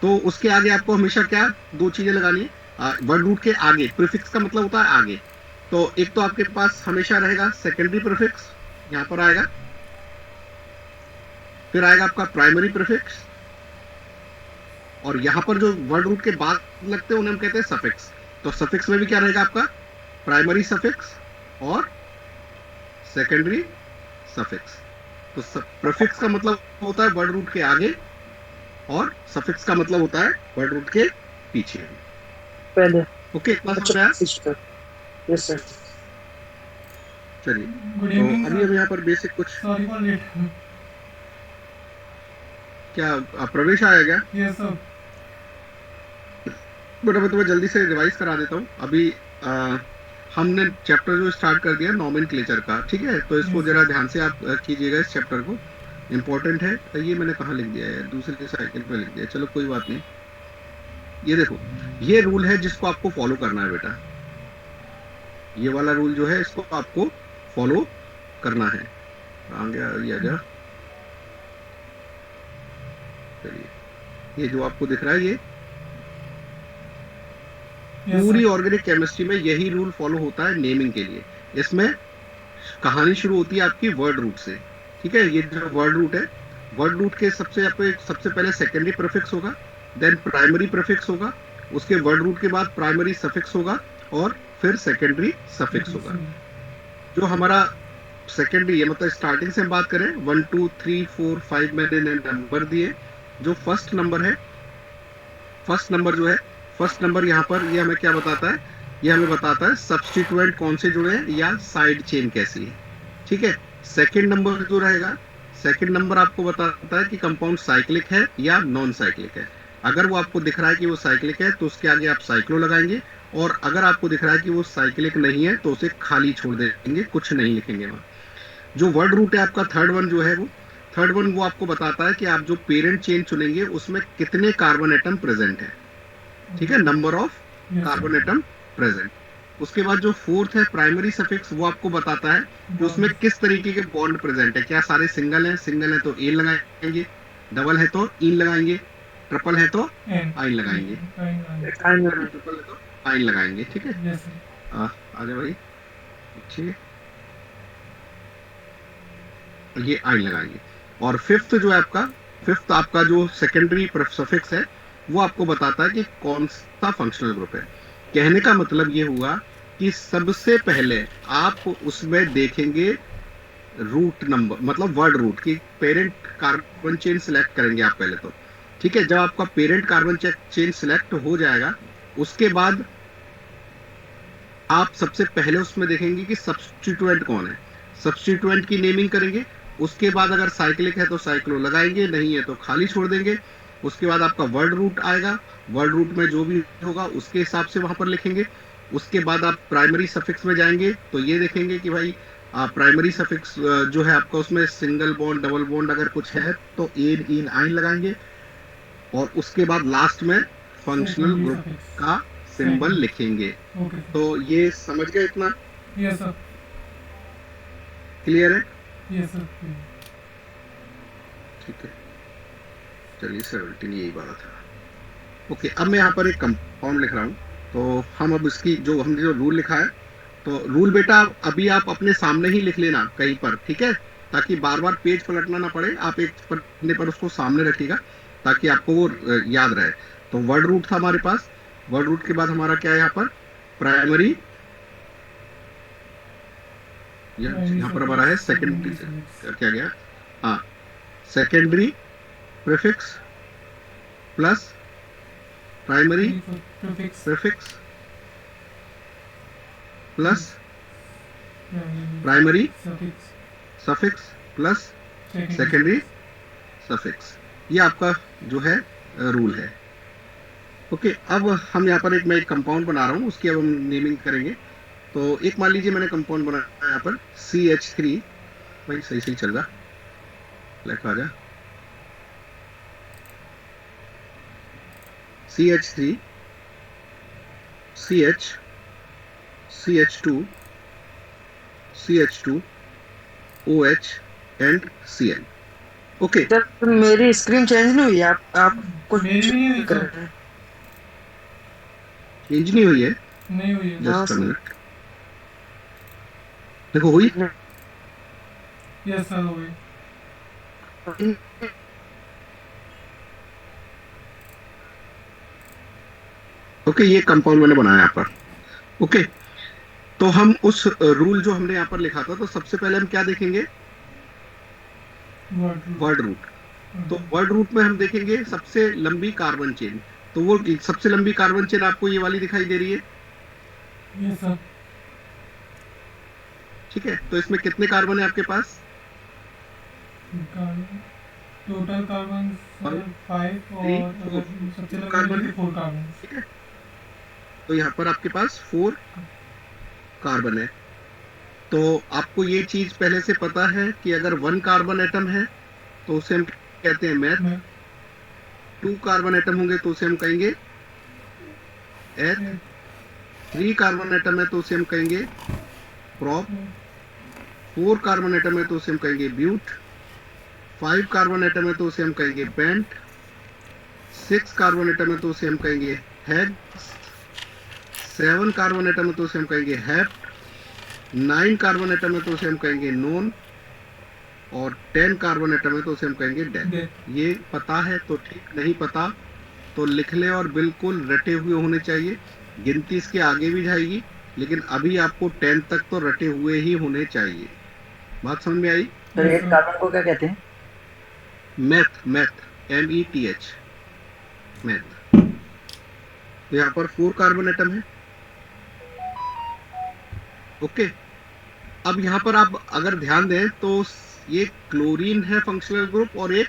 तो उसके आगे आपको हमेशा क्या दो चीजें लगानी है, वर्ड रूट के आगे। प्रीफिक्स का मतलब होता है आगे। तो एक तो आपके पास हमेशा रहेगा सेकेंडरी प्रीफिक्स, यहाँ पर आएगा। फिर आएगा आपका प्राइमरी प्रीफिक्स, और यहाँ पर जो वर्ड रूट के बाद लगते हैं उन्हें हम कहते हैं सफिक्स। तो सफिक्स में भी क्या रहेगा आपका, प्राइमरी सफिक्स और सेकेंडरी सफिक्स। तो प्रीफिक्स का मतलब होता है वर्ड रूट के आगे, और सफिक्स का मतलब होता है वर्ड रूट के पीछे। पहले। ओके, इतना समझ अच्छा में आया? सिस्टर। Yes sir. चलिए, गुड तो इवनिंग अभी सर, हम यहाँ पर बेसिक कुछ, सॉरी फॉर लेट। क्या प्रवेश आया क्या? Yes sir. बेटा मैं तुम्हें जल्दी से रिवाइज करा देता हूँ अभी। हमने चैप्टर जो स्टार्ट कर दिया नॉमेनक्लेचर का, ठीक है? तो इसको यस जरा सर। ध्यान से आप कीजिएगा, इस चैप्टर को। इंपॉर्टेंट है। ये मैंने कहाँ लिख दिया है, दूसरे साइकिल पे लिख दिया, चलो कोई बात नहीं। ये देखो, ये रूल है जिसको आपको फॉलो करना है बेटा। ये वाला रूल जो है इसको आपको फॉलो करना है। आ गया, ये आ गया। चलिए, ये जो आपको दिख रहा है, ये यस पूरी सर। ऑर्गेनिक केमिस्ट्री में यही रूल फॉलो होता है नेमिंग के लिए। इसमें कहानी शुरू होती है आपकी वर्ड रूट से, ठीक है? ये जो वर्ड रूट है, वर्ड रूट के सबसे पहले सेकेंडरी प्रीफिक्स होगा, देन प्राइमरी प्रीफिक्स होगा, उसके वर्ड रूट के बाद प्राइमरी सफिक्स होगा, और फिर सेकेंडरी सफिक्स होगा। जो हमारा सेकेंडरी है, मतलब स्टार्टिंग से हम बात करें, 1 2 3 4 5 मैंने नंबर दिए। जो फर्स्ट नंबर है, फर्स्ट नंबर जो है, फर्स्ट नंबर यहाँ पर ये हमें क्या बताता है? ये हमें बताता है सब्स्टिट्यूएंट कौन से जुड़े हैं या साइड चेन कैसी है, ठीक है? सेकंड नंबर जो रहेगा, सेकंड नंबर आपको बताता है कि कंपाउंड साइक्लिक है या नॉन साइक्लिक है। अगर वो आपको दिख रहा है कि वो साइक्लिक है तो उसके आगे आप साइक्लो लगाएंगे, और अगर आपको दिख रहा है कि वो साइक्लिक नहीं है तो उसे खाली छोड़ देंगे, कुछ नहीं लिखेंगे वहां। जो वर्ड रूट है आपका थर्ड वन जो है, वो थर्ड वन वो आपको बताता है कि आप जो पेरेंट चेन चुनेंगे उसमें कितने कार्बन एटम प्रेजेंट है, ठीक है? Number of yes carbon sir. Atom present. उसके बाद जो फोर्थ है प्राइमरी सफिक्स, वो आपको बताता है कि उसमें बॉन्ड। किस तरीके के बॉन्ड प्रेजेंट है। क्या सारे सिंगल हैं? सिंगल है तो ए लगाएंगे, डबल है तो इन लगाएंगे, ट्रिपल है तो एन। आइन लगाएंगे, टाइम। ट्रिपल है तो आइन लगाएंगे, ठीक है? Yes sir. आगे भाई, ठीक है, ये आइन लगाएंगे। और फिफ्थ जो है आपका, फिफ्थ आपका जो सेकेंडरी सफिक्स है, वो आपको बताता है कि कौन सा फंक्शनल ग्रुप है। कहने का मतलब ये हुआ कि सबसे पहले आप उसमें देखेंगे रूट नंबर, मतलब वर्ड रूट की पेरेंट कार्बन चेन सिलेक्ट करेंगे आप पहले तो, ठीक है? जब आपका पेरेंट कार्बन चेन सिलेक्ट हो जाएगा, उसके बाद आप सबसे पहले उसमें देखेंगे कि सब्स्टिट्यूएंट कौन है। सब्स्टिट्यूएंट की नेमिंग करेंगे। उसके बाद अगर साइक्लिक है तो साइक्लो लगाएंगे, नहीं है तो खाली छोड़ देंगे। उसके बाद आपका वर्ड रूट आएगा, वर्ड रूट में जो भी होगा उसके हिसाब से वहां पर लिखेंगे। उसके बाद आप प्राइमरी सफिक्स में जाएंगे तो ये देखेंगे कि भाई प्राइमरी सफिक्स जो है आपका, उसमें सिंगल बॉन्ड डबल बॉन्ड अगर कुछ है तो एन इन आइन लगाएंगे। और उसके बाद लास्ट में फंक्शनल सेकेंडरी ग्रुप सफिक्स। का सिंबल सेकेंड। लिखेंगे। ओके तो सर। ये समझ गए इतना? Yes sir. क्लियर है? Yes sir. ठीक है, चलिए 17 यही वाला था। ओके, अब मैं यहाँ पर एक कंपाउंड लिख रहा हूँ। तो हम अब इसकी जो हमने जो रूल लिखा है, तो रूल बेटा अभी आप अपने सामने ही लिख लेना कहीं पर, ठीक है? ताकि बार बार पेज पलटना ना पड़े, आप एक पन्ने पर उसको सामने रखिएगा ताकि आपको वो याद रहे। तो वर्ड रूट था हमारे पास, वर्ड रूट के बाद हमारा क्या है यहाँ पर? प्राइमरी, प्राइमरी यहाँ पर हमारा है सफिक्स, सेकेंडरी, सेकेंडरी सफिक्स। क्या गया? हाँ, secondary prefix plus primary prefix. Prefix plus primary primary suffix. Suffix plus secondary secondary suffix. Suffix. ये आपका जो है रूल है। ओके, अब हम यहाँ पर मैं एक कंपाउंड बना रहा हूँ, उसकी अब हम नेमिंग करेंगे। तो एक मान लीजिए मैंने कंपाउंड बनाया यहाँ पर CH3। भाई सही सही चल रहा, लिखा जा CH3 CH CH2 CH2 OH and Cl। Okay, sir मेरी स्क्रीन चेंज नहीं हुई, आप कुछ मेरी भी नहीं हुई कर सर, रहे हैं? चेंज नहीं हुई है। नहीं हुई है। हाँ जस्ट अ सर। मिनट, देखो हुई। यस सर, हो गई। ओके, ये कंपाउंड मैंने बनाया यहाँ पर। ओके, तो हम उस रूल जो हमने यहाँ पर लिखा था, तो सबसे पहले हम क्या देखेंगे? Word root. Word root. तो वर्ड रूट में हम देखेंगे सबसे लंबी कार्बन चेन। तो वो सबसे लंबी कार्बन चेन आपको ये वाली दिखाई दे रही है। Yes sir. ठीक है, तो इसमें कितने कार्बन है आपके पास? Carbon, total carbon one, sir 5, three, और फोर, अगर सबसे फोर लंबी कार्बन वाली है। तो 4 कार्बन। ठीक है, तो यहाँ पर आपके पास 4 कार्बन है। तो आपको ये चीज पहले से पता है कि अगर 1 कार्बन एटम है तो उसे हम कहते हैं मैथ। मैं 2 कार्बन एटम होंगे तो उसे हम कहेंगे एथ। 3 कार्बन एटम है तो उसे हम कहेंगे प्रॉप। 4 कार्बन एटम है तो उसे हम कहेंगे ब्यूट। 5 कार्बन एटम है तो उसे हम कहेंगे पेंट। 6 कार्बन एटम है तो उसे हम कहेंगे हेक्स। 7 कार्बन एटम है तो उसे हम कहेंगे हेप्ट। 9 कार्बन एटम है तो उसे हम कहेंगे नोन। और 10 कार्बन एटम है तो उसे हम कहेंगे डेथ। डेथ। ये पता है तो ठीक, नहीं पता तो लिख ले, और बिल्कुल रटे हुए होने चाहिए। गिनती इसके आगे भी जाएगी, लेकिन अभी आपको 10 तक तो रटे हुए ही होने चाहिए। बात समझ में आई? सर यस एट सर। कार्बन को क्या कहते हैं? Meth, meth, METH, meth. तो यहाँ पर 4 कार्बन एटम है। ओके, अब यहाँ पर आप अगर ध्यान दें तो ये क्लोरीन है फंक्शनल ग्रुप, और एक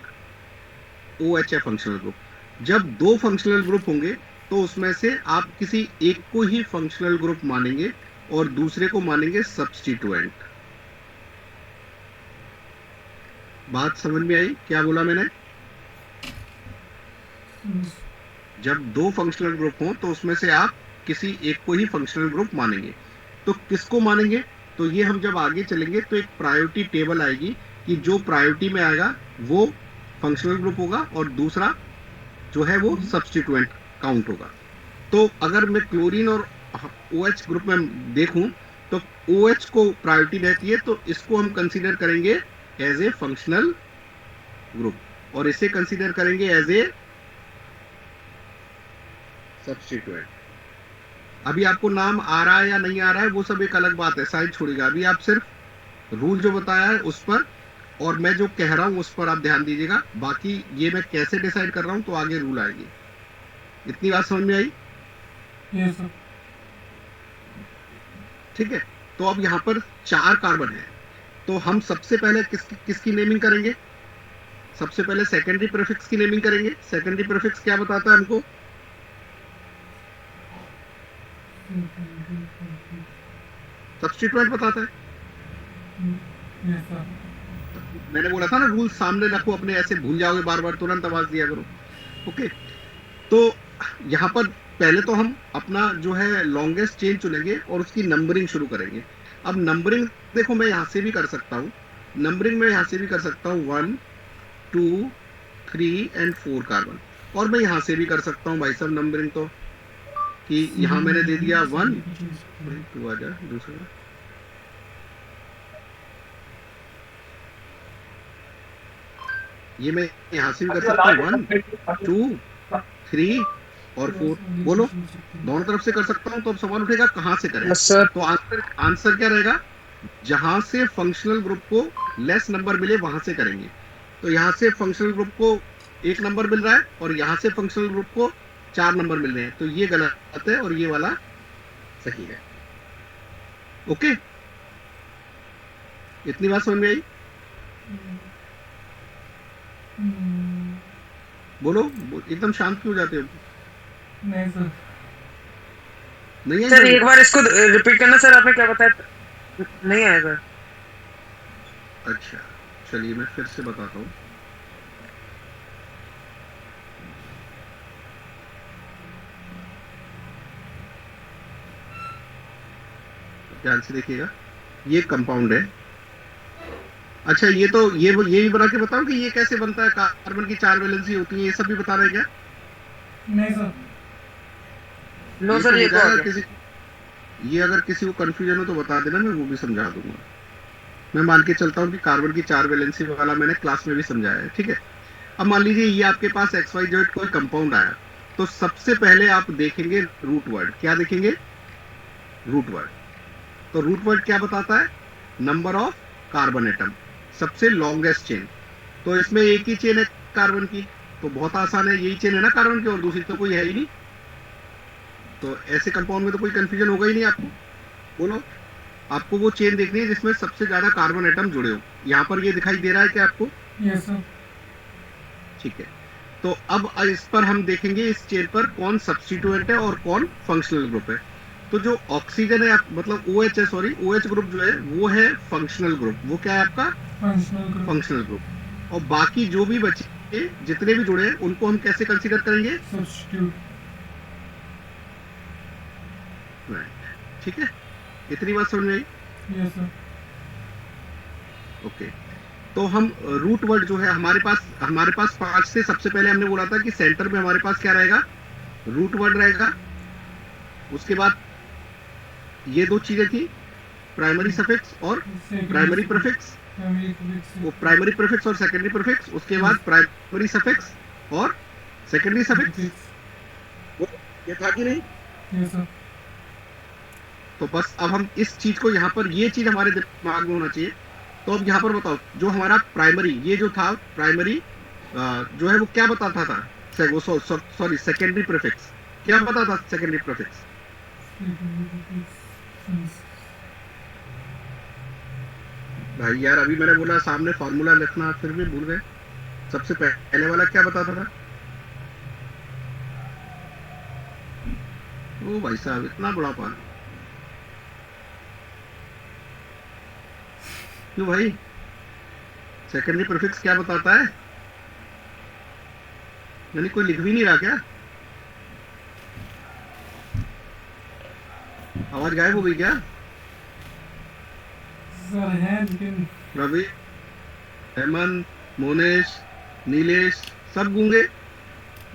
OH है फंक्शनल ग्रुप। जब दो फंक्शनल ग्रुप होंगे तो उसमें से आप किसी एक को ही फंक्शनल ग्रुप मानेंगे और दूसरे को मानेंगे सब्स्टिट्यूएंट। बात समझ में आई क्या बोला मैंने? जब दो फंक्शनल ग्रुप हो तो उसमें से आप किसी एक को ही फंक्शनल ग्रुप मानेंगे। तो किसको मानेंगे? तो ये हम जब आगे चलेंगे तो एक प्रायोरिटी टेबल आएगी कि जो प्रायोरिटी में आएगा वो फंक्शनल ग्रुप होगा और दूसरा जो है वो सब्स्टिट्यूएंट काउंट होगा। तो अगर मैं क्लोरीन और OH ग्रुप में देखूं तो OH को प्रायोरिटी रहती है, तो इसको हम कंसीडर करेंगे एज ए फंक्शनल ग्रुप और इसे कंसीडर करेंगे एज ए सब्स्टिट्यूएंट। अभी आपको नाम आ रहा है या नहीं आ रहा है वो सब एक अलग बात है, साइड छोड़िएगा। अभी आप सिर्फ रूल जो बताया है उस पर और मैं जो कह रहा हूं उस पर आप ध्यान दीजिएगा। बाकी ये मैं कैसे डिसाइड कर रहा हूं तो आगे रूल आएगी। इतनी बात समझ में आई? Yes sir. ठीक है, तो अब यहाँ पर 4 कार्बन है, तो हम सबसे पहले किसकी नेमिंग करेंगे? सबसे पहले सेकेंडरी प्रीफिक्स की नेमिंग करेंगे। सेकेंडरी प्रीफिक्स क्या बताता है हमको? सब्स्टिट्यूएंट बताता है। Yes sir. मैंने बोला था ना रूल सामने रखो अपने, ऐसे भूल जाओगे बार बार, तुरंत आवाज दिया करो। ओके, तो यहाँ पर पहले तो हम अपना जो है लॉन्गेस्ट चेन चुनेंगे और उसकी नंबरिंग शुरू करेंगे। अब नंबरिंग देखो मैं यहाँ से भी कर सकता हूँ, नंबरिंग में यहाँ से भी कर सकता हूँ 1, 2, 3 एंड 4 कार्बन। और मैं यहाँ से भी कर सकता हूँ भाई साहब नंबरिंग, तो कि यहाँ मैंने दे दिया 1, 2 आ जाए दूसरा। ये मैं यहाँ से भी कर सकता हूँ 1, 2, 3 और 4। बोलो, दोनों तरफ से कर सकता हूँ। तो अब सवाल उठेगा कहाँ से करें? Yes sir. तो आंसर आंसर क्या रहेगा? जहां से फंक्शनल ग्रुप को लेस नंबर मिले वहां से करेंगे। तो यहाँ से फंक्शनल ग्रुप को 1 नंबर मिल रहा है और यहाँ से फंक्शनल ग्रुप को 4 नंबर मिल रहे हैं, तो ये गलत है और ये वाला सही है। ओके, इतनी बात समझ में आई? बोलो, एकदम शांत क्यों हो जाते हो? नहीं सर। नहीं सर है? एक बार इसको रिपीट करना सर, आपने क्या बताया? नहीं आया सर। अच्छा, चलिए मैं फिर से बताता हूँ। ध्यान से देखिएगा, ये कंपाउंड है, अच्छा, ये भी बना के बताओ कि ये कैसे बनता है, कार्बन की 4 वैलेंसी होती है, ये सब भी बता रहे हैं क्या? नहीं सर। नो ये सर, सब ये हो तो आ जाएगा गया। किसी, ये अगर किसी को कंफ्यूजन हो तो बता देना, मैं वो भी समझा दूंगा। मैं मान के चलता हूँ कि कार्बन की 4 वैलेंसी वाला मैंने क्लास में भी समझाया है, ठीक है। अब मान लीजिए ये आपके पास एक्स वाई जेड कोई कंपाउंड आया, तो सबसे पहले आप देखेंगे रूट वर्ड। क्या देखेंगे? Root word. तो रूट वर्ड क्या बताता है? नंबर ऑफ कार्बन एटम, सबसे लॉन्गेस्ट चेन। तो इसमें एक ही चेन है कार्बन की, तो बहुत आसान है, यही चेन है ना कार्बन की, और दूसरी तो कोई है ही नहीं। तो ऐसे कंपाउंड में तो कोई कंफ्यूजन होगा ही नहीं आपको। बोलो, आपको वो चेन देखनी है जिसमें सबसे ज्यादा कार्बन एटम जुड़े हो। यहाँ पर ये दिखाई दे रहा है क्या आपको? Yes sir. ठीक है। तो अब इस पर हम देखेंगे, इस चेन पर कौन सब्स्टिट्यूएंट है और कौन फंक्शनल ग्रुप है। तो जो ऑक्सीजन है मतलब ओ एच है, सॉरी, ओ एच ग्रुप जो है वो है फंक्शनल ग्रुप। वो क्या है आपका? Functional group. Functional group. और बाकी जो भी बचे, जितने भी जुड़े हैं, उनको हम कैसे कंसीडर करेंगे? सब्स्टिट्यूट। राइट, ठीक है। इतनी बात समझ में आई? Yes sir. ओके। तो हम रूट वर्ड जो है हमारे पास पांच से, सबसे पहले हमने बोला था कि सेंटर में हमारे पास क्या रहेगा? रूट वर्ड रहेगा। उसके बाद ये दो चीजें थी, प्राइमरी सफिक्स और प्राइमरी प्रीफिक्स। वो प्राइमरी प्रीफिक्स और सेकेंडरी प्रीफिक्स, उसके बाद प्राइमरी सफिक्स और सेकेंडरी सफिक्स। ये था कि नहीं? Yes sir. तो बस अब हम इस चीज को यहाँ पर, ये चीज हमारे दिमाग में होना चाहिए। तो अब यहाँ पर बताओ, जो हमारा प्राइमरी, ये जो था प्राइमरी जो है वो क्या बताता था? वो सॉरी, सेकेंडरी प्रीफिक्स क्या बताता था? सेकेंडरी प्रीफिक्स भाई यार, अभी मैंने बोला सामने फॉर्मूला लिखना, फिर भी भूल गए। सबसे पहले वाला क्या बताता था? ओ भाई साहब, इतना बुढ़ापा क्यों भाई? सेकेंडरी प्रीफिक्स क्या बताता है? यानी कोई लिख भी नहीं रहा क्या? आवाज गायब हो गई क्या? सर है लेकिन रवि, हेमंत, मोनेश, नीलेश, सब गूंगे?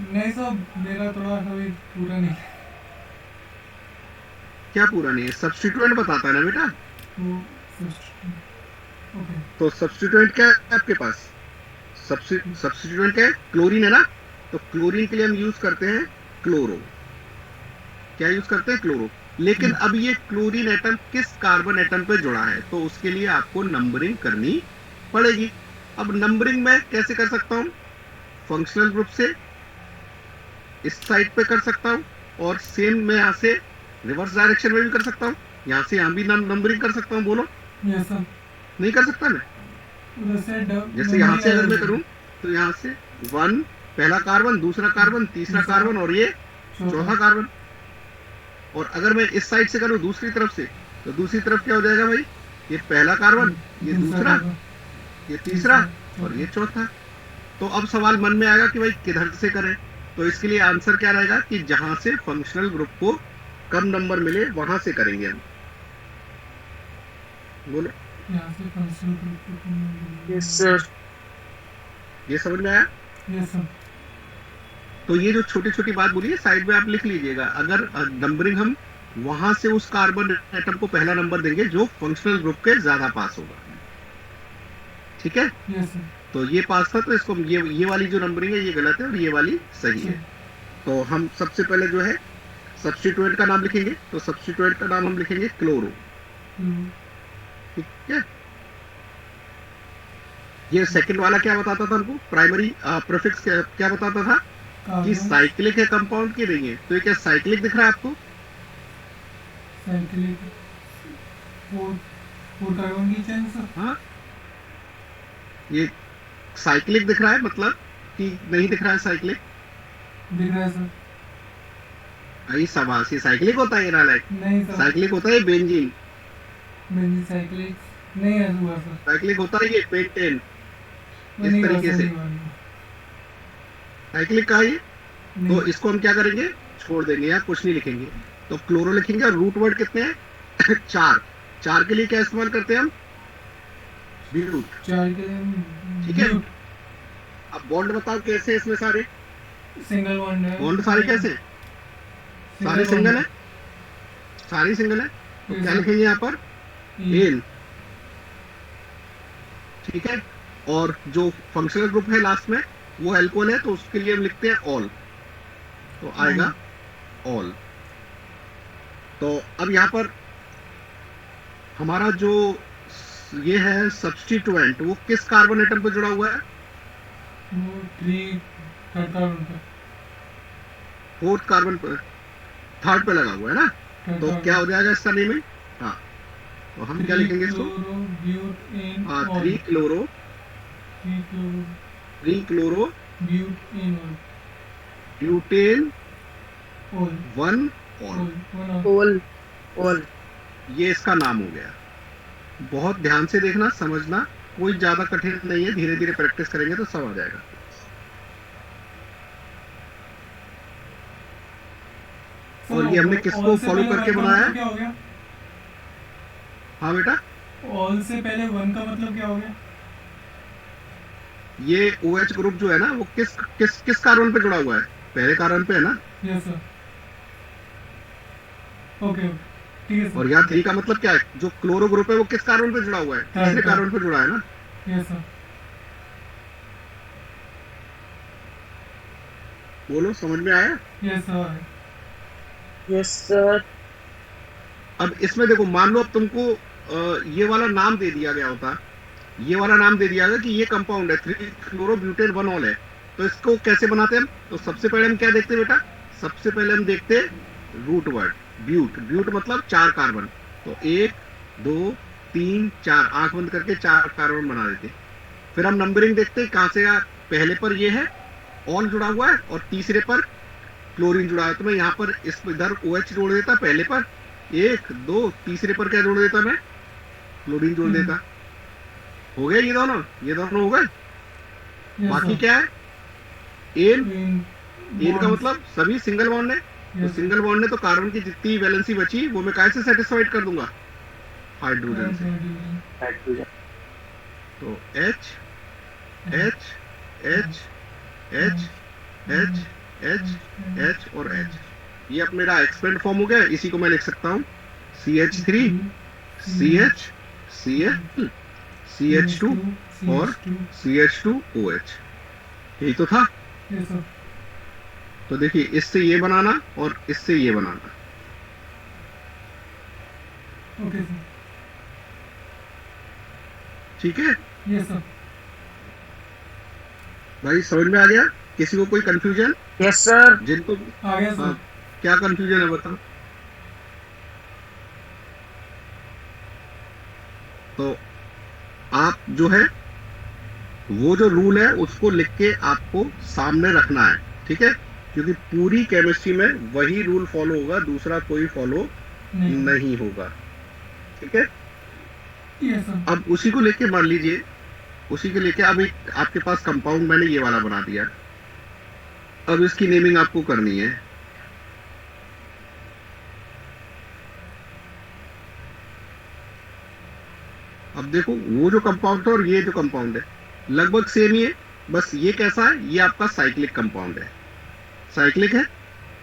नहीं सर, मेरा थोड़ा अभी पूरा नहीं है। क्या पूरा नहीं है? सब्स्टिट्यूएंट बताता है ना बेटा। तो सब्स्टिट्यूट। ओके। तो सब्स्टिट्यूएंट क्या है आपके पास? सब्स्टिट्यूएंट क्या है? क्लोरीन है ना। तो क्लोरीन के लिए हम यूज करते हैं क्लोरो। क्या यूज करते हैं? क्लोरो। लेकिन अब ये क्लोरीन एटम किस कार्बन एटम पे जुड़ा है, तो उसके लिए आपको नंबरिंग करनी पड़ेगी। अब नंबरिंग मैं कैसे कर सकता हूं? फंक्शनल ग्रुप से इस साइड पे कर सकता हूं, और सेम मैं यहां से रिवर्स डायरेक्शन में भी कर सकता हूं, यहां से यहां भी नंबरिंग कर सकता हूं। बोलो, यस सर। नहीं कर सकता मैं? उधर से जैसे यहां से अगर मैं करूं, तो यहां से 1 पहला कार्बन, दूसरा कार्बन, तीसरा कार्बन, और ये चौथा कार्बन। और अगर मैं इस साइड से करूं दूसरी तरफ से, तो दूसरी तरफ क्या हो जाएगा भाई? ये पहला कार्बन, ये दूसरा, ये तीसरा, और ये चौथा। तो अब सवाल मन में आएगा कि भाई किधर से करें? तो इसके लिए आंसर क्या रहेगा कि जहां से फंक्शनल ग्रुप को कम नंबर मिले वहां से करेंगे हम। बोलो, यहाँ से फंक्शनल ग्रुप। Yes sir. ये समझ में आया? Yes sir. तो ये जो छोटी छोटी बात बोली है, साइड में आप लिख लीजिएगा। अगर नंबरिंग हम वहां से उस कार्बन एटम को पहला नंबर देंगे जो फंक्शनल ग्रुप के ज्यादा पास होगा। ठीक है? Yes sir. तो ये पास था, तो इसको ये वाली जो नंबरिंग है ये गलत है और ये वाली सही है। तो हम सबसे पहले जो है सब्स्टिट्यूएंट का नाम लिखेंगे। तो सब्स्टिट्यूएंट का नाम हम लिखेंगे क्लोरो। ठीक है? ये सेकंड वाला क्या बताता था हमको? प्राइमरी प्रीफिक्स क्या बताता था? कि साइक्लिक है कंपाउंड की नहीं है। तो ये क्या साइक्लिक दिख रहा है आपको? साइक्लिक फोर कार्बन की चेन सर। हाँ, ये साइक्लिक दिख रहा है, मतलब कि नहीं दिख रहा है साइक्लिक? दिख रहा है सर। अरे शाबाश, ये साइक्लिक होता है? ये नालायक, नहीं सर। साइक्लिक होता है बेंजीन। बेंजीन साइक्लिक नहीं है हुआ सर। साइक्लिक होता है ये पेंटेन। वो इस नहीं हुआ तरीके सर, से नहीं हुआ। साइक्लिक का है ये। तो नहीं। इसको हम क्या करेंगे? छोड़ देंगे या कुछ नहीं लिखेंगे। तो क्लोरो लिखेंगे। और रूट वर्ड कितने हैं? 4। 4 के लिए क्या इस्तेमाल करते हैं हम? ब्यूट। 4 के ठीक है, ब्यूट अब बॉन्ड बताओ कैसे इसमें सारे सिंगल बॉन्ड है। बॉन्ड सारे कैसे, सारे सिंगल सिंगल बॉन्ड है, सारी सिंगल है, तो है क्या सर। लिखेंगे यहाँ पर, ई एन। ठीक है, और जो फंक्शनल ग्रुप है लास्ट में वो एल्कोहल है, तो उसके लिए हम लिखते हैं ऑल, तो आएगा ऑल। तो अब यहाँ पर हमारा जो ये है सब्स्टिट्यूएंट, वो किस कार्बन एटम पे जुड़ा हुआ है, वो 3 थर्ड कार्बन पे। फोर्थ कार्बन पे, थर्ड पे लगा हुआ है ना, थर्ड तो क्या कार्बन हो जाएगा इसका नेमिंग, हाँ, तो हम क्या 3 लिखेंगे इसको, क्लोरो ब्यूट इन हाँ, ol. 3 chloro, 3 chloro 3 chloro butan ol. Butane ol 1 ol, ol one ol. Ol ol. ये इसका नाम हो गया। बहुत ध्यान से देखना, समझना, कोई ज्यादा कठिन नहीं है, धीरे धीरे प्रैक्टिस करेंगे तो सब आ जाएगा। और ये हमने सर किसको ऑल से फॉलो पहले करके 1 का बनाया मतलब है, क्या हो गया? हाँ बेटा, ऑल से पहले 1 का मतलब क्या हो गया? ये OH ग्रुप जो है ना, वो किस किस किस कार्बन पे जुड़ा हुआ है, पहले कार्बन पे है ना, यस सर। ओके ओके ठीक है और सर। यहाँ 3 का मतलब क्या है, जो क्लोरो ग्रुप है वो किस कार्बन पे जुड़ा हुआ है, थर्ड तीसरे पे। कार्बन पे जुड़ा है ना, यस सर। बोलो समझ में आया। Yes sir. Yes sir. अब इसमें देखो, मान लो अब तुमको ये वाला नाम दे दिया गया होता, ये वाला नाम दे दिया गया कि ये कंपाउंड है 3 क्लोरो ब्यूटेन 1 ऑल है, तो इसको कैसे बनाते हैं हम, तो सबसे पहले हम क्या देखते हैं बेटा, सबसे पहले हम देखते हैं रूट वर्ड, ब्यूट, ब्यूट मतलब 4 कार्बन, तो 1 2 3 4, आंख बंद करके 4 कार्बन बना देते। फिर हम नंबरिंग देखते हैं कहाँ से पहले पर ये है ऑल जुड़ा हुआ है और तीसरे पर क्लोरीन जुड़ा है, तो मैं यहाँ पर इस इधर OH जोड़ देता पहले पर, 1 2, तीसरे पर क्या जोड़ देता मैं, क्लोरीन जोड़ देता, हो गया ये दोनों हो गए। यस बाकी सर। क्या है, एन, इन एन का मतलब सभी सिंगल बॉन्ड है, तो यस सिंगल बॉन्ड है तो कार्बन की जितनी वैलेंसी बची वो मैं कैसे सेटिस्फाइड कर दूंगा, हाइड्रोजन से, हाइड्रोजन। तो H H H H H H H और H, ये अब मेरा एक्सपेंड फॉर्म हो गया, इसी को मैं लिख सकता हूँ CH3 CH Cl CH2 और CH2OH, यही तो था। Yes sir. तो देखिए, इससे ये बनाना और इससे ये बनाना, ओके सर। ठीक है यस सर। भाई, समझ में आ गया, किसी को कोई कंफ्यूजन, यस सर। जिनको, आ गया हाँ, सर। क्या कंफ्यूजन है बताओ। तो आप जो है वो जो रूल है उसको लिख के आपको सामने रखना है, ठीक है, क्योंकि पूरी केमिस्ट्री में वही रूल फॉलो होगा, दूसरा कोई फॉलो नहीं नहीं होगा, ठीक है। Yes sir. अब उसी को लेके मान लीजिए, उसी के लेके अब एक आपके पास कंपाउंड मैंने ये वाला बना दिया, अब इसकी नेमिंग आपको करनी है। अब देखो, वो जो कंपाउंड था और ये जो कंपाउंड है लगभग सेम ही है, बस ये कैसा है, ये आपका साइक्लिक कंपाउंड है, साइक्लिक है।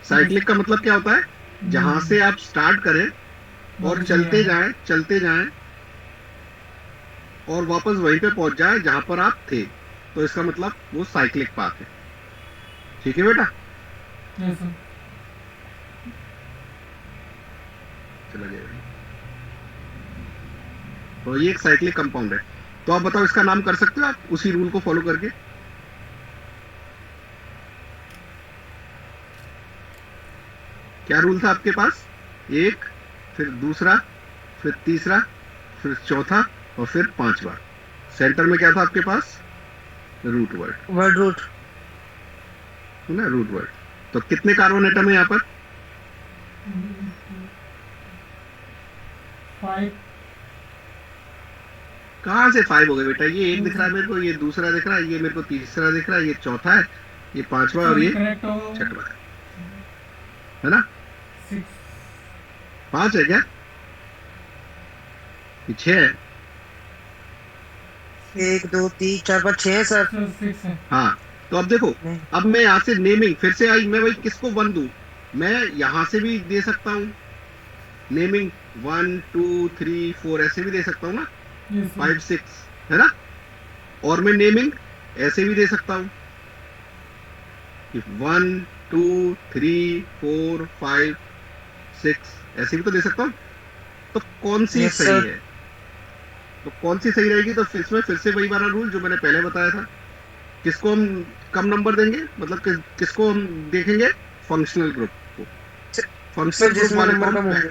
साइक्लिक का मतलब क्या होता है, जहां से आप स्टार्ट करें और वापस चलते नहीं आया। जाएं चलते जाएं और वापस वहीं पे पहुंच जाए जहां पर आप थे, तो इसका मतलब वो साइक्लिक पाथ है, ठीक है बेटा। Yes sir. चला जाएगा, तो ये एक साइक्लिक कंपाउंड है, तो आप बताओ इसका नाम कर सकते हो आप उसी रूल को फॉलो करके, क्या रूल था आपके पास, एक, फिर दूसरा, फिर तीसरा, फिर चौथा और फिर पांचवा, सेंटर में क्या था आपके पास, रूट वर्ड, वर्ड रूट। सुना, रूट वर्ड। तो कितने कार्बन एटम है यहाँ पर, 5 कहाँ से 5 हो गए बेटा, ये एक दिख रहा है मेरे को, ये दूसरा दिख रहा है, ये मेरे को तीसरा दिख रहा है, ये चौथा है, ये पांचवा और ये कनेक्ट होगा छठवा है ना, 6 5 है क्या, ये 6 है, 1 2 3 4 5 6 है सर। सर 6 है। हाँ, तो अब देखो, नहीं अब मैं यहाँ से नेमिंग फिर से आई, मैं भाई किसको वन दूं? मैं यहाँ से भी दे सकता हूँ नेमिंग, 1 2 3 4 ऐसे भी दे सकता हूँ ना, यस सर। 5 6, है ना? और मैं नेमिंग ऐसे भी दे सकता हूँ कि 1 2 3 4 5 6, ऐसे भी तो दे सकता हूँ। तो कौन सी यस सही सर। है? तो कौन सी सही रहेगी? तो इसमें फिर से वही वाला रूल जो मैंने पहले बताया था, किसको हम कम नंबर देंगे, मतलब किसको हम देखेंगे? फंक्शनल ग्रुप को। सर फंक्शनल ग्रुप जिसमें वाले को नंबर हम कम होंगे।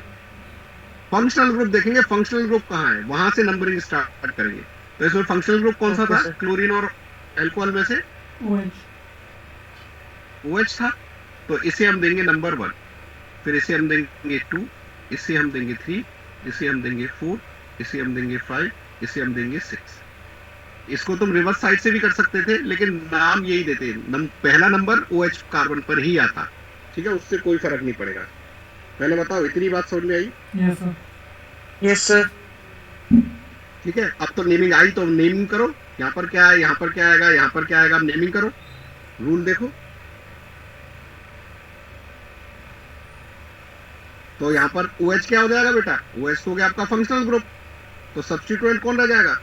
फंक्शनल ग्रुप देखेंगे। फंक्शनल ग्रुप कहाँ है, वहां से नंबरिंग स्टार्ट करेंगे। तो इसमें फंक्शनल ग्रुप कौन सा ओके था? सर। क्लोरीन और अल्कोहल में से OH। OH था। तो इसे हम देंगे नंबर 1, फिर इसे हम देंगे 2, इसे हम देंगे 3, इसे हम देंगे 4, इसे हम देंगे 5, इसे हम देंगे 6। इसको तुम रिवर्स साइड से भी कर सकते थे, लेकिन नाम यही देते, पहला नंबर OH कार्बन पर ही आता। ठीक है, उससे कोई फर्क नहीं पड़ेगा। पहले बताओ, इतनी बात समझ में आई? Yes sir. Yes sir. ठीक है, अब तो नेमिंग आई, तो नेमिंग करो। यहाँ पर क्या है, यहाँ पर क्या आएगा, यहाँ पर क्या आएगा, नेमिंग करो। रूल देखो, तो यहाँ पर OH क्या हो जाएगा बेटा? OH हो गया आपका फंक्शनल ग्रुप। तो सब्स्टिट्यूएंट कौन रह जाएगा?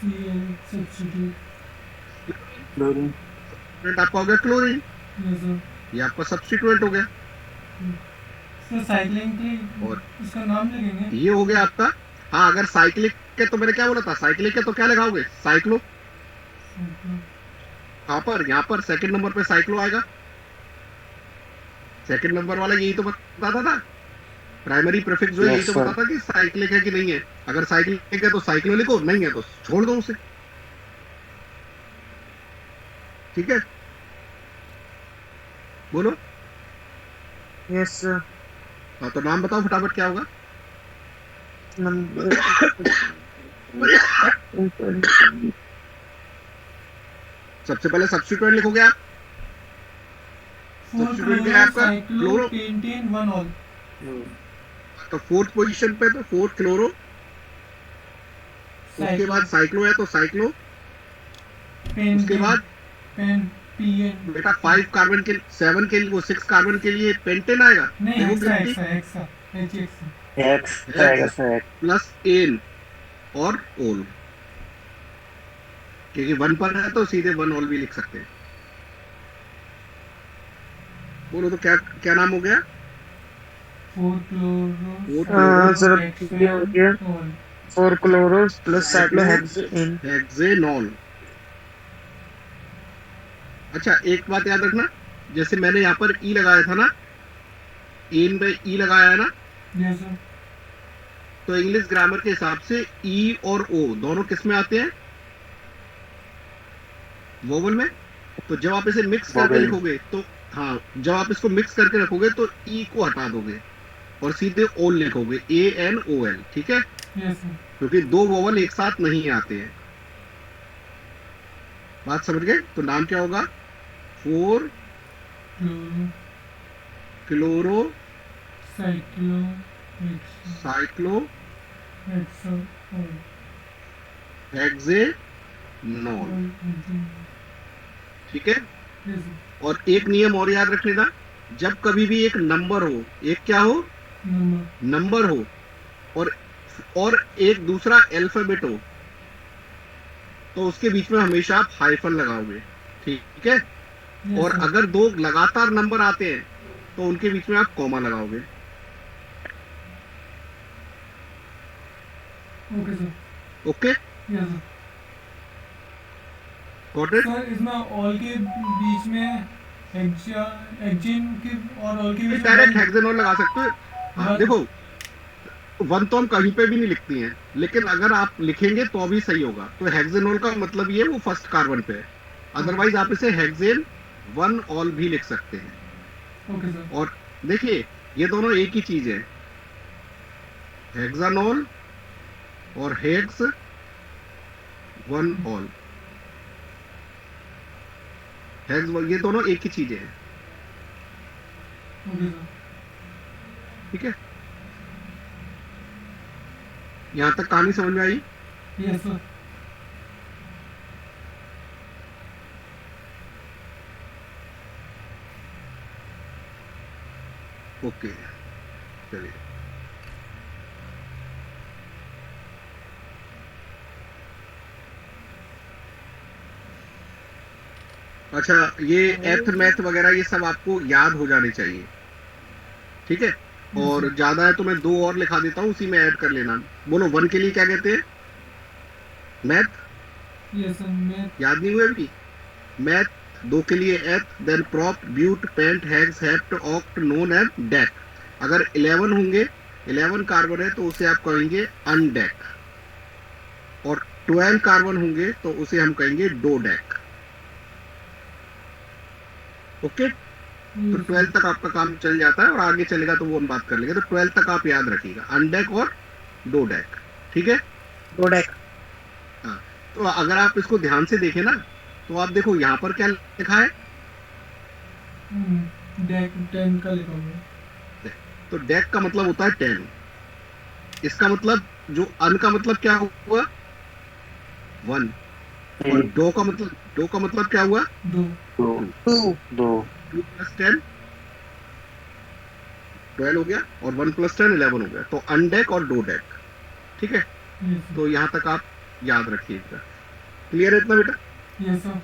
Cl substitute. क्लोरीन। सब्स्टिट्यूएंट आपका हो गया क्लोरीन। Yes sir. ये आपका सब्स्टिट्यूएंट हो गया। सर साइक्लिंग के और इसका नाम लिखेंगे। ये हो गया आपका। हाँ, अगर साइक्लिक के, तो मैंने क्या बोला था, साइक्लिक के तो क्या लगाओगे? साइक्लो। कहाँ पर? यहाँ पर सेकंड नंबर पे साइक्लो आएगा। सेकंड नंबर वाला यही तो बताता था, प्राइमरी प्रीफिक्स जो है यही यस तो सर। बताता कि साइक्लिक है कि नहीं है। अगर साइक्लिक है तो साइक्लो लिखो, नहीं है तो छोड़ दो उसे। ठीक है, बोलो। Yes sir. हाँ, तो नाम बताओ फटाफट, क्या होगा? नंबर। सबसे पहले सब्स्टिट्यूएंट लिखोगे आप। 4 सब्स्टिट्यूएंट क्या है क्लोरो आपका? Cyclo chloro. Pentane 1 all. तो फोर्थ पोजीशन पे, तो फोर्थ क्लोरो। उसके साइक्लो बाद साइक्लो है तो साइक्लो। उसके पेंटेन बाद पेन PN। बेटा 5 कार्बन के, 7 के लिए, वो 6 कार्बन के लिए पेंटेन आएगा। नहीं देखो हेक्सा गिनती, हेक्सा हेक्सा HX। एक्स आएगा हेक्स सर। प्लस एन और ओल, क्योंकि 1 पर है तो सीधे 1 ऑल भी लिख सकते हैं। बोलो तो क्या क्या नाम हो गया? 4 क्लोरो 4 क्लोरो हाँ साइक्लो सर ये हो हेक्सेन गया। All. 4 chloro plus cyclo cyclohexane. Hexanol. अच्छा, एक बात याद रखना, जैसे मैंने यहाँ पर ई लगाया था ना, एन पे ई लगाया है ना, यस सर। तो इंग्लिश ग्रामर के हिसाब से ई और ओ दोनों किस में आते हैं? वोवल में। तो जब आप इसे मिक्स करके वोवेल। लिखोगे तो, हाँ, जब आप इसको मिक्स करके रखोगे तो ई को हटा दोगे और सीधे ओल लिखोगे, ANOL। ठीक है, यस सर। क्योंकि दो वोवल एक साथ नहीं आते हैं। बात समझ गए? तो नाम क्या होगा? 4 chloro chloro cyclo hexa cyclo hexa all hexanol. All. ठीक है, यस सर। और एक नियम और याद रखने का, जब कभी भी एक नंबर हो, एक क्या हो, नंबर। नंबर हो, और एक दूसरा अल्फाबेट हो, तो उसके बीच में हमेशा आप हाइफन लगाओगे। ठीक है, यस और सर। अगर दो लगातार नंबर आते हैं तो उनके बीच में आप कॉमा लगाओगे। Okay sir. Okay, yes sir. Got it? Sir इसमें ऑल के बीच में हेक्सा हेक्सेन के और ऑल के बीच में डायरेक्ट वन। हेक्सेनॉल लगा सकते हो। हाँ वन। देखो, वन तो हम कहीं पे भी नहीं लिखती हैं, लेकिन अगर आप लिखेंगे तो भी सही होगा। तो हेक्सेनॉल का मतलब ये वो फर्स्ट कार्बन पे है। अदरवाइज आप इसे हेक्सेन 1 ऑल भी लिख सकते हैं। Okay sir. और देखिए, ये दोनों एक ही चीज है, हेक्सानॉल और हेक्स 1 ऑल। हेक्स, ये दोनों एक ही चीजें हैं। Okay sir. ठीक है, यहाँ तक कहानी समझ में आई? Yes sir. ओके, चलिए। अच्छा, ये एथ मैथ वगैरह ये सब आपको याद हो जाने चाहिए, ठीक है। यस और सर। ज्यादा है तो मैं दो और लिखा देता हूँ, उसी में ऐड कर लेना। बोलो, वन के लिए क्या कहते हैं? मैथ। यस सर, मैं याद नहीं हुए अभी? मैथ। दो के लिए eth, then prop, but, pent, hex, hept, oct, non and dec. अगर 11 होंगे, 11 कार्बन है, तो उसे आप कहेंगे अनडेक। और 12 कार्बन होंगे तो उसे हम कहेंगे डोडेक। ओके। तो यस सर। 12 तक आपका काम चल जाता है, और आगे चलेगा तो वो हम बात कर लेंगे। तो 12 तक आप याद रखिएगा, अनडेक और डोडेक, ठीक है। डोडेक। हाँ। तो अगर आप इसको ध्यान से देखें ना, तो आप देखो यहाँ पर क्या लिखा है। डेक 10 का लिखा हुआ है। तो डेक का मतलब होता है 10। इसका मतलब, जो अन का मतलब क्या हुआ? 1। और एक, दो का मतलब क्या हुआ? दो। दो, 2। दो, 2 प्लस 10 12 हो गया, और 1 प्लस 10 11 हो गया। तो अनडेक और डो डेक, ठीक है। Yes sir. तो यहां तक आप याद रखिएगा। क्लियर है इतना बेटा? Yes sir.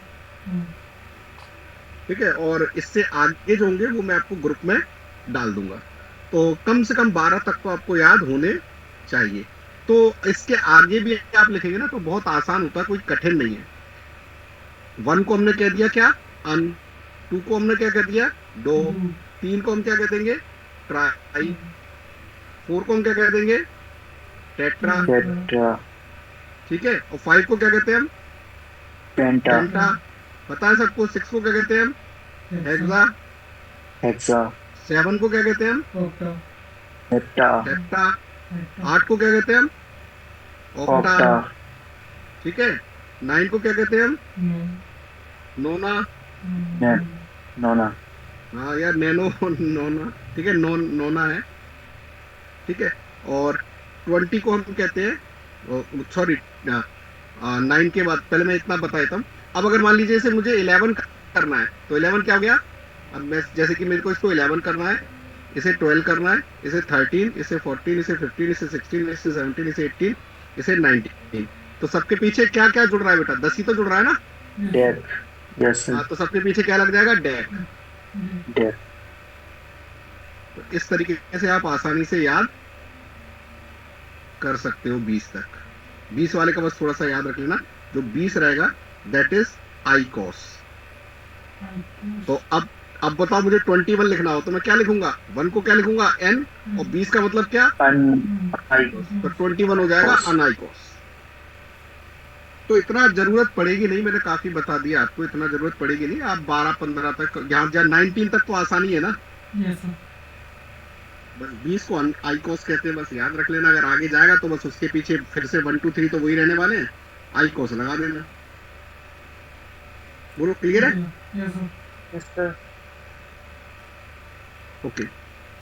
ठीक है। और इससे आगे जो होंगे वो मैं आपको ग्रुप में डाल दूंगा। तो कम से कम 12 तक तो आपको याद होने चाहिए। तो इसके आगे भी आप लिखेंगे ना तो बहुत आसान होता है, कोई कठिन नहीं है। 1 को हमने कह दिया क्या? अन। 2 को हमने क्या कह दिया? डो। दो। 3 को हम क्या कह देंगे? ट्राई। 4 को हम क्या कह देंगे? टेट्रा। टेट्रा, ठीक है। और 5 को क्या कहते हैं हम? पेंटा, पेंटा। पता है सबको। 6 को क्या कहते हैं हम? हेक्सा। हेक्सा, 7 को क्या कहते हैं हम? ऑक्टा। Hepta, hepta. हेक्टा। 8 को क्या कहते हैं हम? ऑक्टा। ऑक्टा, ठीक है। 9 को क्या कहते हैं हम? नो। नोना। ने, नोना, हाँ यार, नैनो नोना। ठीक है, नोना है। ठीक है। और 20 को हम कहते हैं, सॉरी, 9 के बाद पहले मैं इतना बता देता हूँ। अब अगर मान लीजिए इसे मुझे 11 करना है, तो 11 क्या हो गया? अब मैं जैसे कि मेरे को इसको 11 करना है, इसे 12 करना है, इसे 13, इसे 14, इसे 15, इसे 16, इसे 17, इसे 18, इसे 19। तो सबके पीछे क्या क्या जुड़ रहा है बेटा? 10 ही तो जुड़ रहा है ना। Yes sir. डेक, यस, हाँ, तो सबके पीछे क्या लग जाएगा? डेक। डेक, तो इस तरीके से आप आसानी से याद कर सकते हो 20 तक। 20 वाले का बस थोड़ा सा याद रख लेना। जो 20 रहेगा, दैट इज आईकॉस। तो अब बताओ, मुझे 21 लिखना हो तो मैं क्या लिखूंगा? 1 को क्या लिखूंगा? एन। और 20 का मतलब क्या? अन, आई, तो 21 हो जाएगा कॉस, अनाइकोस। तो इतना जरूरत पड़ेगी नहीं, मैंने काफी बता दिया आपको, इतना जरूरत पड़ेगी नहीं। आप 12-15 तक, यहाँ जहाँ 19 तक तो आसानी है ना। Yes sir. बस 20 को आईकोस कहते हैं, बस याद रख लेना। अगर आगे जाएगा तो बस उसके पीछे फिर से 1 2 3 तो वही रहने वाले हैं, आईकोस लगा देना। बोलो, क्लियर है? Yes sir. Yes sir. Okay.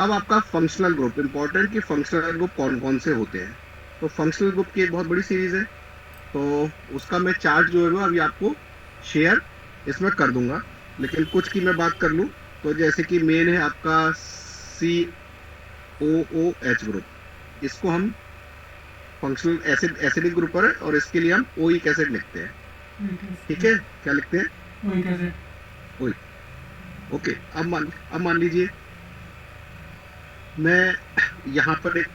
अब आपका फंक्शनल ग्रुप इंपॉर्टेंट, कि फंक्शनल ग्रुप कौन कौन से होते हैं। तो फंक्शनल ग्रुप की एक बहुत बड़ी सीरीज है। तो उसका मैं चार्ट जो है वो अभी आपको शेयर इसमें कर दूंगा। लेकिन कुछ की मैं बात कर लूँ, तो जैसे कि मेन है आपका COOH ग्रुप। इसको हम फंक्शनल एसिडिक ग्रुप है, और इसके लिए हम ओइक एसिड लिखते हैं। ठीक है। क्या लिखते हैं? वही कैसे? ओइक। ओके। अब मान लीजिए मैं यहाँ पर एक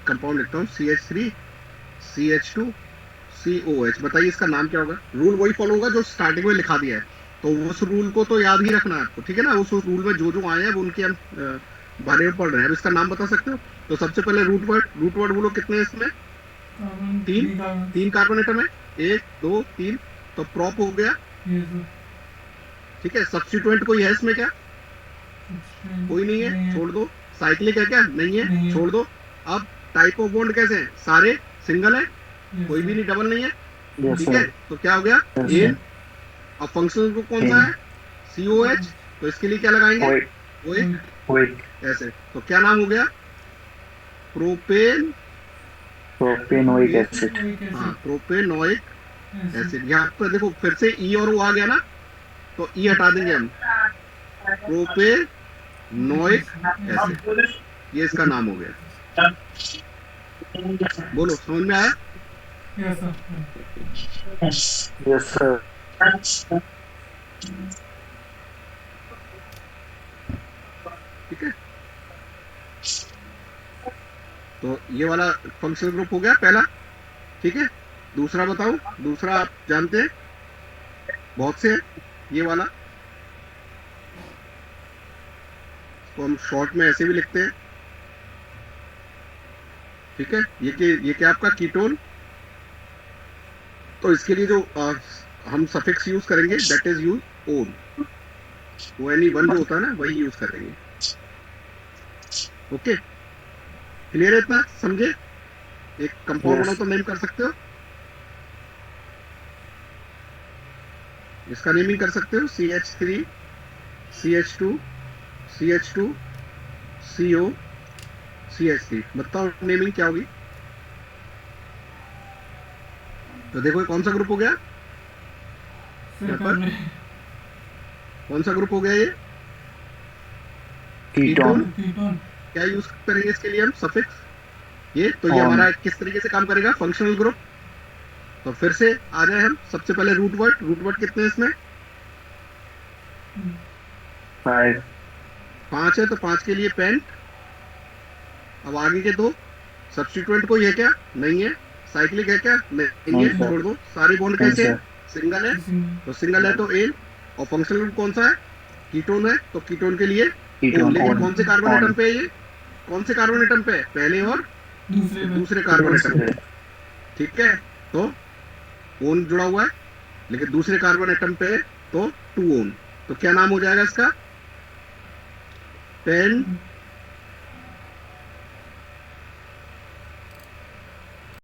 कंपाउंड लिखता हूँ, CH3CH2COH। बताइए इसका नाम क्या होगा? रूल वही फॉलो होगा जो स्टार्टिंग में लिखा दिया है। तो उस रूल को तो याद ही रखना है आपको, ठीक है ना। उस रूल में जो जो आए हैं वो उनके हम बारे में पढ़ रहे हैं। अब इसका नाम बता सकते हो? तो सबसे पहले रूट वर्ड बोलो। कितने हैं इसमें? कार्बन 3। 3 कार्बन। 3 कार्बन एटम है। 1 2 3। तो प्रॉप हो गया। Yes sir. ठीक है। सब्स्टिट्यूएंट कोई है इसमें क्या? कोई नहीं है, छोड़ दो। साइक्लिक है क्या? नहीं है, नहीं है। छोड़ दो। अब टाइप ऑफ बॉन्ड कैसे हैं? सारे सिंगल है, यस कोई भी सर। नहीं, डबल नहीं है। यस ठीक है। सर, तो क्या हो गया? यस एन। सर, अब फंक्शनल ग्रुप कौन सा इन, है? COH। तो इसके लिए क्या लगाएंगे? ओइक, वो एक ओइक, ऐसे। तो क्या नाम हो गया? प्रोपेन। प्रोपेनोइक एसिड, वही कैसे? हाँ, प्रोपेनोइक ऐसे। एसिड। यहाँ पर देखो फिर से ई और ओ आ गया ना, तो ई हटा देंगे हम। प्रोपेनोइक नोइक एसिड, ये इसका नाम हो गया। बोलो, समझ में आया? Yes sir. Yes, sir. ठीक है, तो ये वाला फंक्शनल ग्रुप हो गया पहला। ठीक है, दूसरा बताओ, दूसरा आप जानते हैं, बहुत से हैं, ये वाला तो हम शॉर्ट में ऐसे भी लिखते हैं। ठीक है, ये क्या आपका कीटोन, तो इसके लिए जो हम सफिक्स यूज करेंगे that is use own, ONE1 जो होता है ना वही यूज करेंगे। ओके, क्लियर है इतना? समझे? एक कंपाउंड Yes. बनाओ तो नेम कर सकते हो, इसका नेमिंग कर सकते हो CH3 CH2 CH2 CO CH3। बताओ नेमिंग क्या होगी? तो देखो ये कौन सा ग्रुप हो गया, सेकंड कौन सा ग्रुप हो गया ये? Ketone. कीटोन। क्या यूज करेंगे इसके लिए हम? सफिक्स। ये तो ये On. हमारा किस तरीके से काम करेगा? Functional group. तो फिर से आ जाए हम, सबसे पहले रूट वर्ड कितने हैं इसमें? 5. 5 है, तो 5 के लिए पेंट। अब आगे के दो सब्स्टिट्यूएंट को ये क्या नहीं है, साइक्लिक है क्या नहीं है, नहीं, सर। छोड़ दो। सारे बॉन्ड नहीं, कैसे है? सर। सिंगल है, तो सिंगल है तो एन। और फंक्शनल ग्रुप कौन सा है? कीटोन है, तो कीटोन के लिए Ketone. लेकिन On. कौन से कार्बन On. एटम पे है ये? कौन से कार्बन एटम पे है? पहले और दूसरे में। दूसरे कार्बन एटम पे। दूसरे. ठीक है, तो ओन जुड़ा हुआ है, लेकिन दूसरे कार्बन एटम पे है, तो 2 ओन। तो क्या नाम हो जाएगा इसका? पेन